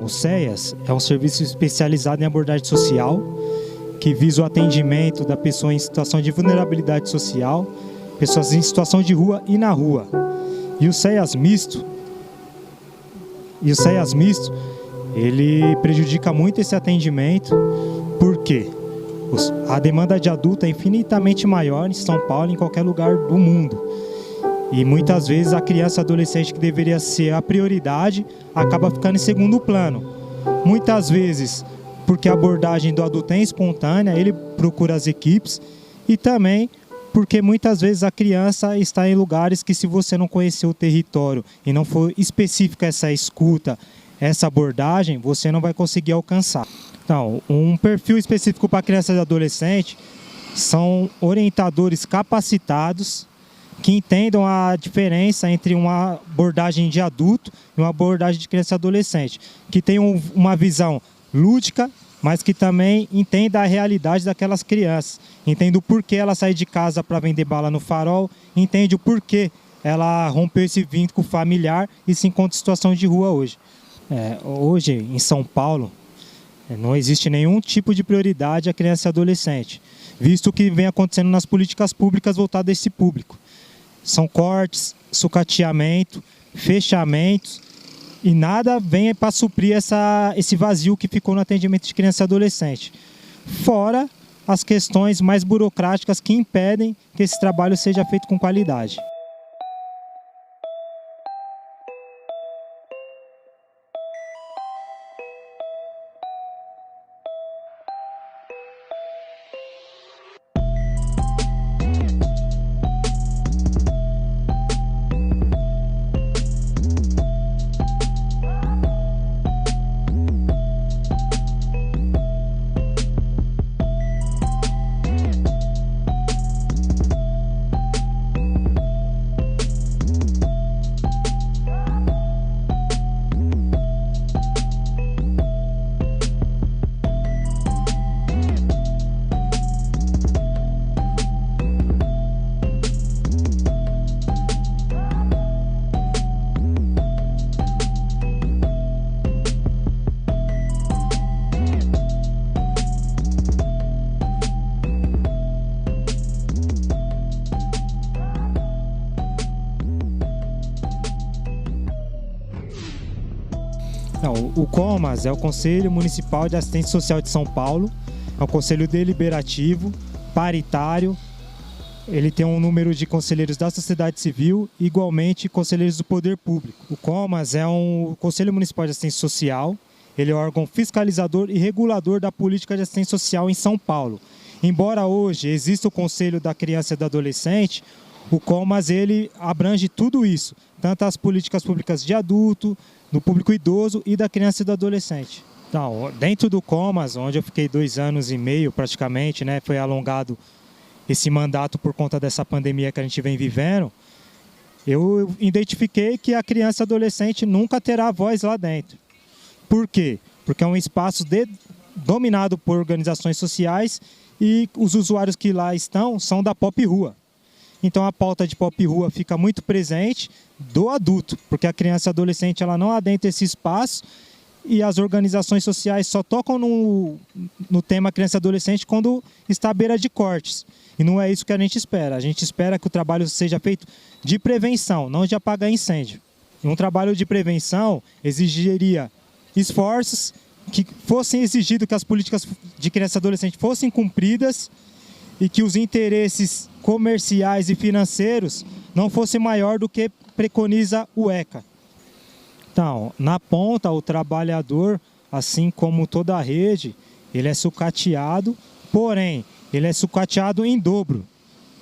O SEAS é um serviço especializado em abordagem social que visa o atendimento da pessoa em situação de vulnerabilidade social, pessoas em situação de rua e na rua. E o SEAS misto, ele prejudica muito esse atendimento, porque a demanda de adulto é infinitamente maior em São Paulo e em qualquer lugar do mundo. E muitas vezes a criança e adolescente, que deveria ser a prioridade, acaba ficando em segundo plano. Muitas vezes porque a abordagem do adulto é espontânea, ele procura as equipes, e também porque muitas vezes a criança está em lugares que, se você não conhecer o território e não for específica essa escuta, essa abordagem, você não vai conseguir alcançar. Então, um perfil específico para criança e adolescente são orientadores capacitados que entendam a diferença entre uma abordagem de adulto e uma abordagem de criança e adolescente, que tenham uma visão lúdica, mas que também entenda a realidade daquelas crianças, entenda o porquê ela sai de casa para vender bala no farol, entende o porquê ela rompeu esse vínculo familiar e se encontra em situação de rua hoje. Hoje, em São Paulo, não existe nenhum tipo de prioridade à criança e adolescente, visto o que vem acontecendo nas políticas públicas voltadas a esse público. São cortes, sucateamento, fechamentos, e nada vem para suprir esse vazio que ficou no atendimento de criança e adolescente. Fora as questões mais burocráticas que impedem que esse trabalho seja feito com qualidade. O COMAS é o Conselho Municipal de Assistência Social de São Paulo, é um conselho deliberativo, paritário, ele tem um número de conselheiros da sociedade civil, igualmente conselheiros do poder público. O COMAS é um Conselho Municipal de Assistência Social, ele é órgão fiscalizador e regulador da política de assistência social em São Paulo. Embora hoje exista o Conselho da Criança e do Adolescente, o COMAS ele abrange tudo isso, tanto as políticas públicas de adulto, do público idoso e da criança e do adolescente. Então, dentro do COMAS, onde eu fiquei 2 anos e meio praticamente, né, foi alongado esse mandato por conta dessa pandemia que a gente vem vivendo, eu identifiquei que a criança e adolescente nunca terá voz lá dentro. Por quê? Porque é um espaço dominado por organizações sociais e os usuários que lá estão são da Pop Rua. Então a pauta de Pop Rua fica muito presente do adulto, porque a criança e a adolescente ela não adentra esse espaço e as organizações sociais só tocam no tema criança e adolescente quando está à beira de cortes. E não é isso que a gente espera. A gente espera que o trabalho seja feito de prevenção, não de apagar incêndio. E um trabalho de prevenção exigiria esforços que fossem exigidos que as políticas de criança e adolescente fossem cumpridas e que os interesses comerciais e financeiros não fossem maior do que preconiza o ECA. Então, na ponta, o trabalhador, assim como toda a rede, ele é sucateado, porém, ele é sucateado em dobro,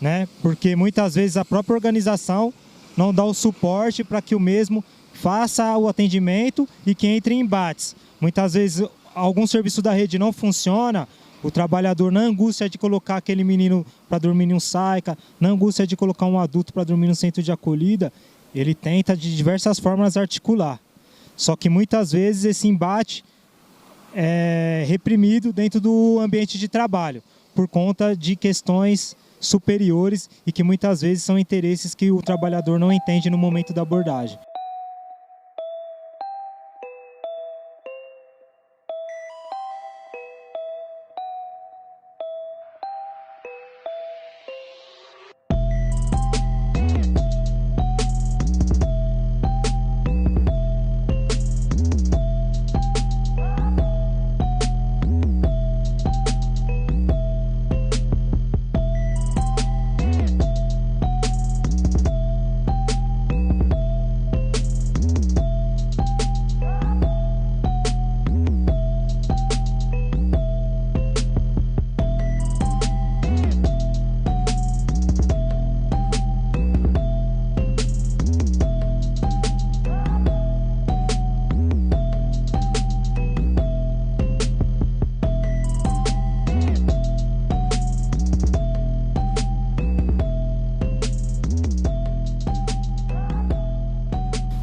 né? Porque muitas vezes a própria organização não dá o suporte para que o mesmo faça o atendimento e que entre em embates. Muitas vezes algum serviço da rede não funciona, o trabalhador, na angústia de colocar aquele menino para dormir em um SAICA, na angústia de colocar um adulto para dormir no centro de acolhida, ele tenta de diversas formas articular. Só que muitas vezes esse embate é reprimido dentro do ambiente de trabalho, por conta de questões superiores e que muitas vezes são interesses que o trabalhador não entende no momento da abordagem.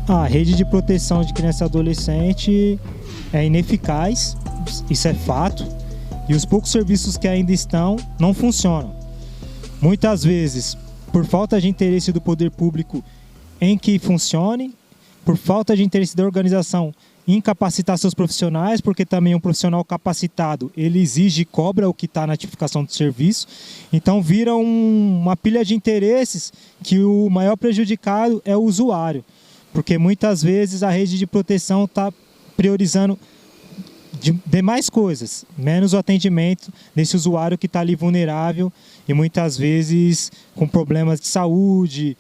A rede de proteção de criança e adolescente é ineficaz, isso é fato, e os poucos serviços que ainda estão não funcionam. Muitas vezes, por falta de interesse do poder público em que funcione, por falta de interesse da organização em capacitar seus profissionais, porque também um profissional capacitado, ele exige e cobra o que está na tipificação do serviço. Então vira uma pilha de interesses que o maior prejudicado é o usuário, porque muitas vezes a rede de proteção está priorizando demais coisas, menos o atendimento desse usuário que está ali vulnerável e muitas vezes com problemas de saúde,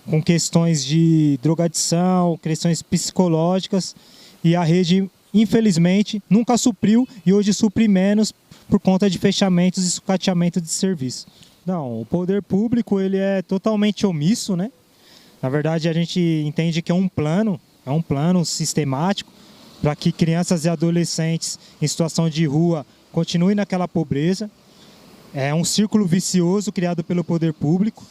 com questões de drogadição, questões psicológicas, e a rede, infelizmente, nunca supriu e hoje supre menos por conta de fechamentos e sucateamento de serviço. Não, o poder público ele é totalmente omisso, né? Na verdade, a gente entende que é um plano sistemático para que crianças e adolescentes em situação de rua continuem naquela pobreza. É um círculo vicioso criado pelo poder público.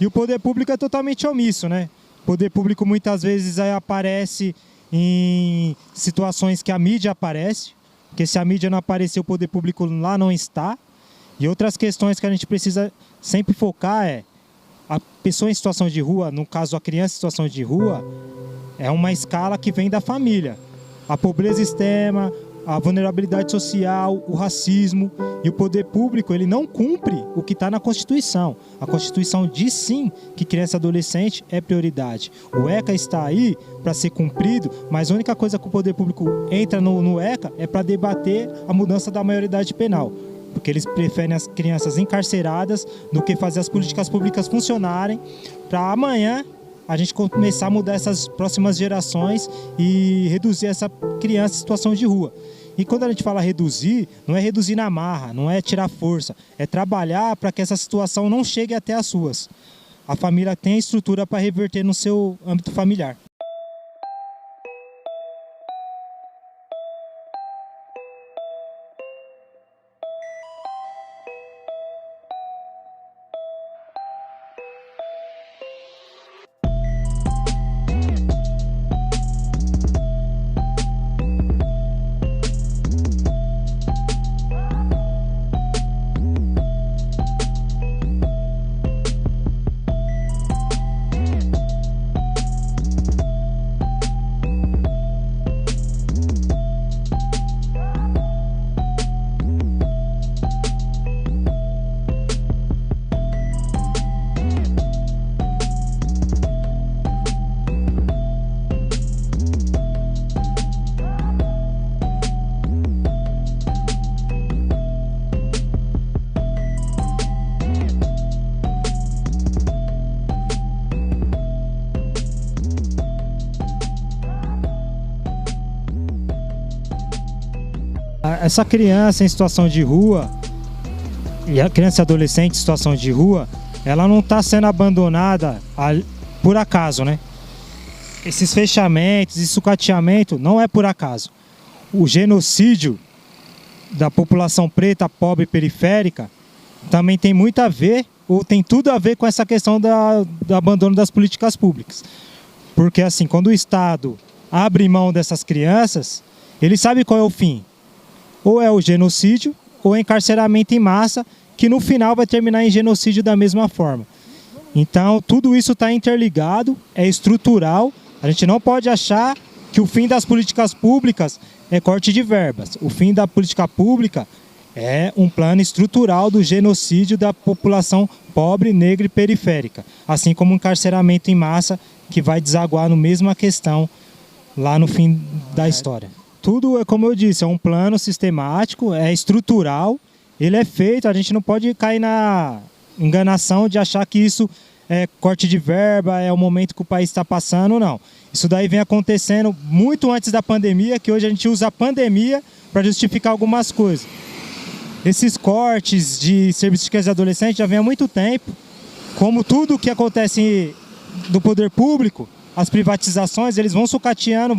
E o poder público é totalmente omisso, né? O poder público muitas vezes aí aparece em situações que a mídia aparece, porque se a mídia não aparecer, o poder público lá não está. E outras questões que a gente precisa sempre focar é a pessoa em situação de rua, no caso a criança em situação de rua, é uma escala que vem da família. A pobreza extrema, a vulnerabilidade social, o racismo, e o poder público ele não cumpre o que está na Constituição. A Constituição diz sim que criança e adolescente é prioridade. O ECA está aí para ser cumprido, mas a única coisa que o poder público entra no ECA é para debater a mudança da maioridade penal, porque eles preferem as crianças encarceradas do que fazer as políticas públicas funcionarem para amanhã a gente começar a mudar essas próximas gerações e reduzir essa criança em situação de rua. E quando a gente fala reduzir, não é reduzir na marra, não é tirar força, é trabalhar para que essa situação não chegue até as ruas. A família tem a estrutura para reverter no seu âmbito familiar. Essa criança em situação de rua, e a criança e adolescente em situação de rua, ela não está sendo abandonada por acaso, né? Esses fechamentos e sucateamento não é por acaso. O genocídio da população preta, pobre e periférica também tem muito a ver, ou tem tudo a ver com essa questão do abandono das políticas públicas. Porque assim, quando o Estado abre mão dessas crianças, ele sabe qual é o fim. Ou é o genocídio, ou é encarceramento em massa, que no final vai terminar em genocídio da mesma forma. Então, tudo isso está interligado, é estrutural. A gente não pode achar que o fim das políticas públicas é corte de verbas. O fim da política pública é um plano estrutural do genocídio da população pobre, negra e periférica. Assim como o encarceramento em massa, que vai desaguar no mesma questão lá no fim da história. Tudo é como eu disse, é um plano sistemático, é estrutural, ele é feito, a gente não pode cair na enganação de achar que isso é corte de verba, é o momento que o país está passando, não. Isso daí vem acontecendo muito antes da pandemia, que hoje a gente usa a pandemia para justificar algumas coisas. Esses cortes de serviços de criança e adolescente já vem há muito tempo, como tudo que acontece do poder público, as privatizações, eles vão sucateando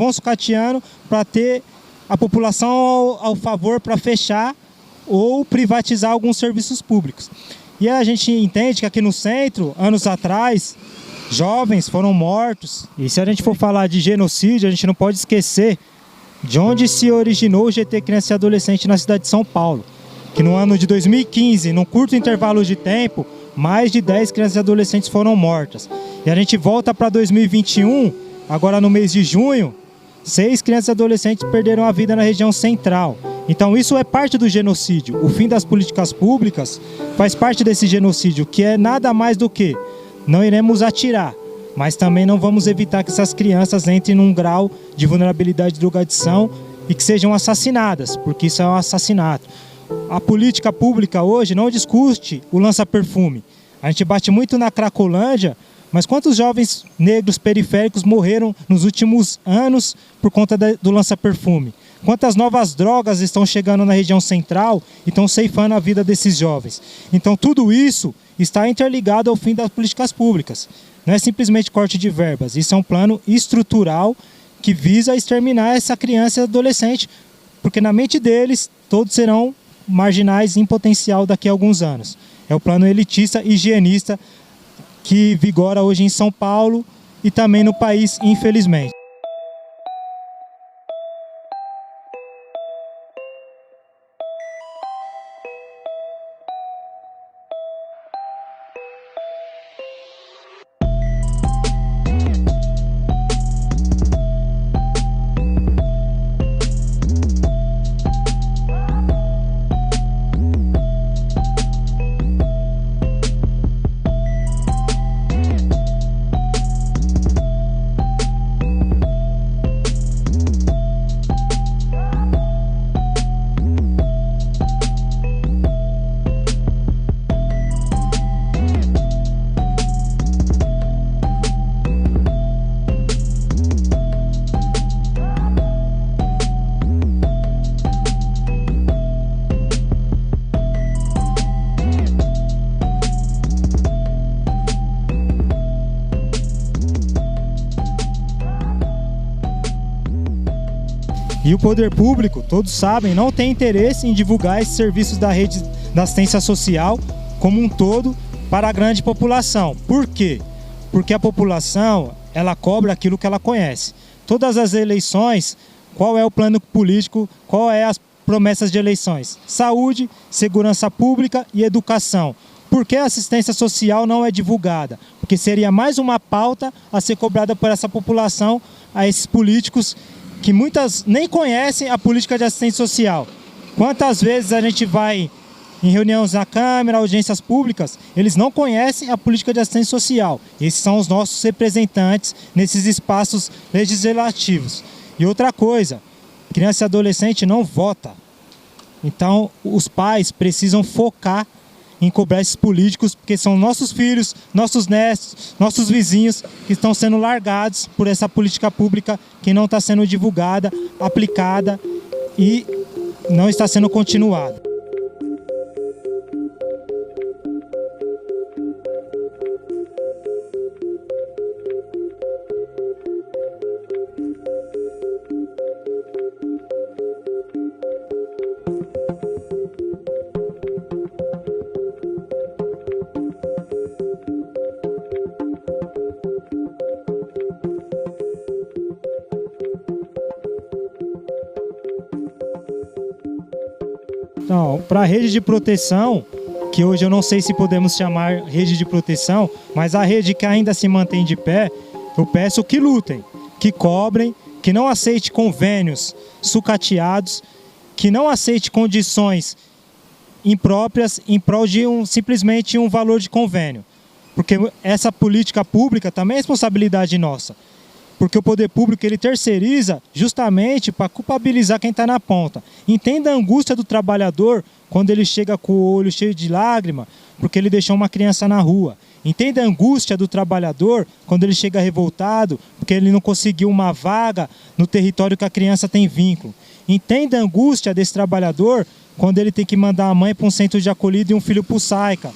para ter a população ao favor para fechar ou privatizar alguns serviços públicos. E a gente entende que aqui no centro, anos atrás, jovens foram mortos. E se a gente for falar de genocídio, a gente não pode esquecer de onde se originou o GT Criança e Adolescente na cidade de São Paulo. Que no ano de 2015, num curto intervalo de tempo, mais de 10 crianças e adolescentes foram mortas. E a gente volta para 2021, agora no mês de junho, 6 crianças e adolescentes perderam a vida na região central. Então isso é parte do genocídio. O fim das políticas públicas faz parte desse genocídio, que é nada mais do que não iremos atirar, mas também não vamos evitar que essas crianças entrem num grau de vulnerabilidade de drogadição e que sejam assassinadas, porque isso é um assassinato. A política pública hoje não discute o lança-perfume. A gente bate muito na Cracolândia, mas quantos jovens negros periféricos morreram nos últimos anos por conta do lança-perfume? Quantas novas drogas estão chegando na região central e estão ceifando a vida desses jovens? Então tudo isso está interligado ao fim das políticas públicas. Não é simplesmente corte de verbas, isso é um plano estrutural que visa exterminar essa criança e adolescente, porque na mente deles todos serão marginais em potencial daqui a alguns anos. É o plano elitista e higienista que vigora hoje em São Paulo e também no país, infelizmente. E o poder público, todos sabem, não tem interesse em divulgar esses serviços da rede da assistência social como um todo para a grande população. Por quê? Porque a população, ela cobra aquilo que ela conhece. Todas as eleições, qual é o plano político, qual é as promessas de eleições? Saúde, segurança pública e educação. Por que a assistência social não é divulgada? Porque seria mais uma pauta a ser cobrada por essa população, a esses políticos que muitas nem conhecem a política de assistência social. Quantas vezes a gente vai em reuniões na Câmara, audiências públicas, eles não conhecem a política de assistência social. Esses são os nossos representantes nesses espaços legislativos. E outra coisa, criança e adolescente não vota. Então, os pais precisam focar em cobrar esses políticos, porque são nossos filhos, nossos netos, nossos vizinhos que estão sendo largados por essa política pública que não está sendo divulgada, aplicada e não está sendo continuada. Então, para a rede de proteção, que hoje eu não sei se podemos chamar rede de proteção, mas a rede que ainda se mantém de pé, eu peço que lutem, que cobrem, que não aceite convênios sucateados, que não aceite condições impróprias em prol de simplesmente um valor de convênio. Porque essa política pública também é responsabilidade nossa. Porque o poder público ele terceiriza justamente para culpabilizar quem está na ponta. Entenda a angústia do trabalhador quando ele chega com o olho cheio de lágrima porque ele deixou uma criança na rua. Entenda a angústia do trabalhador quando ele chega revoltado porque ele não conseguiu uma vaga no território que a criança tem vínculo. Entenda a angústia desse trabalhador quando ele tem que mandar a mãe para um centro de acolhida e um filho para o SAICA.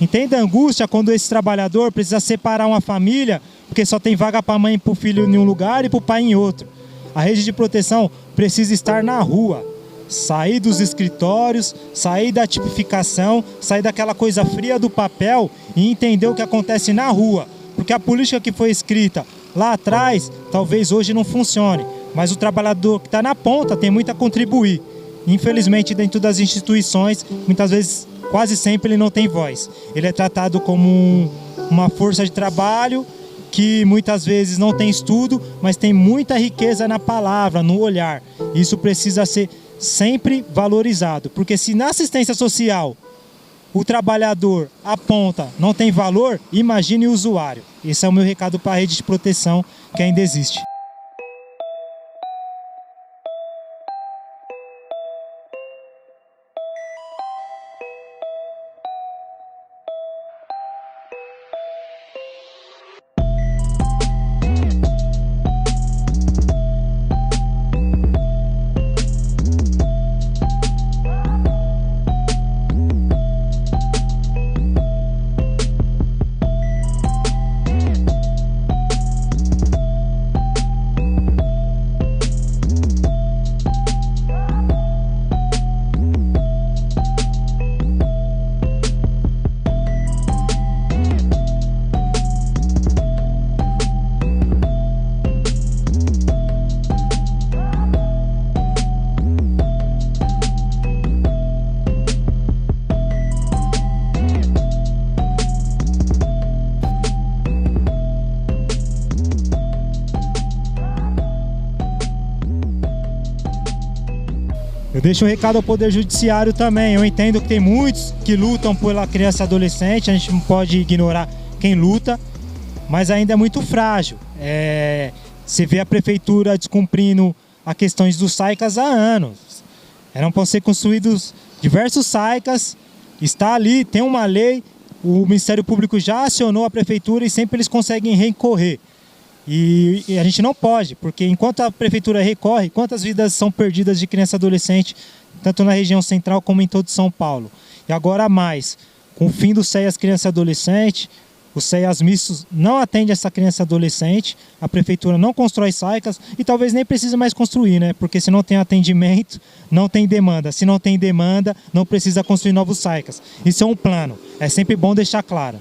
Entenda a angústia quando esse trabalhador precisa separar uma família porque só tem vaga para a mãe e para o filho em um lugar e para o pai em outro. A rede de proteção precisa estar na rua, sair dos escritórios, sair da tipificação, sair daquela coisa fria do papel e entender o que acontece na rua. Porque a política que foi escrita lá atrás, talvez hoje não funcione, mas o trabalhador que está na ponta tem muito a contribuir. Infelizmente, dentro das instituições, muitas vezes, quase sempre, ele não tem voz. Ele é tratado como uma força de trabalho que muitas vezes não tem estudo, mas tem muita riqueza na palavra, no olhar. Isso precisa ser sempre valorizado, porque se na assistência social o trabalhador aponta, não tem valor, imagine o usuário. Esse é o meu recado para a rede de proteção que ainda existe. Eu deixo um recado ao Poder Judiciário também. Eu entendo que tem muitos que lutam pela criança e adolescente, a gente não pode ignorar quem luta, mas ainda é muito frágil. Você vê a prefeitura descumprindo as questões dos SAICAS há anos. Eram para ser construídos diversos SAICAS, está ali, tem uma lei, o Ministério Público já acionou a prefeitura e sempre eles conseguem recorrer. E a gente não pode, porque enquanto a prefeitura recorre, quantas vidas são perdidas de criança e adolescente, tanto na região central como em todo São Paulo. E agora mais, com o fim do CEAS criança e adolescente, os CEAS mistos não atendem essa criança e adolescente, a prefeitura não constrói SAICAS e talvez nem precise mais construir, né? Porque se não tem atendimento, não tem demanda. Se não tem demanda, não precisa construir novos SAICAS. Isso é um plano, é sempre bom deixar claro.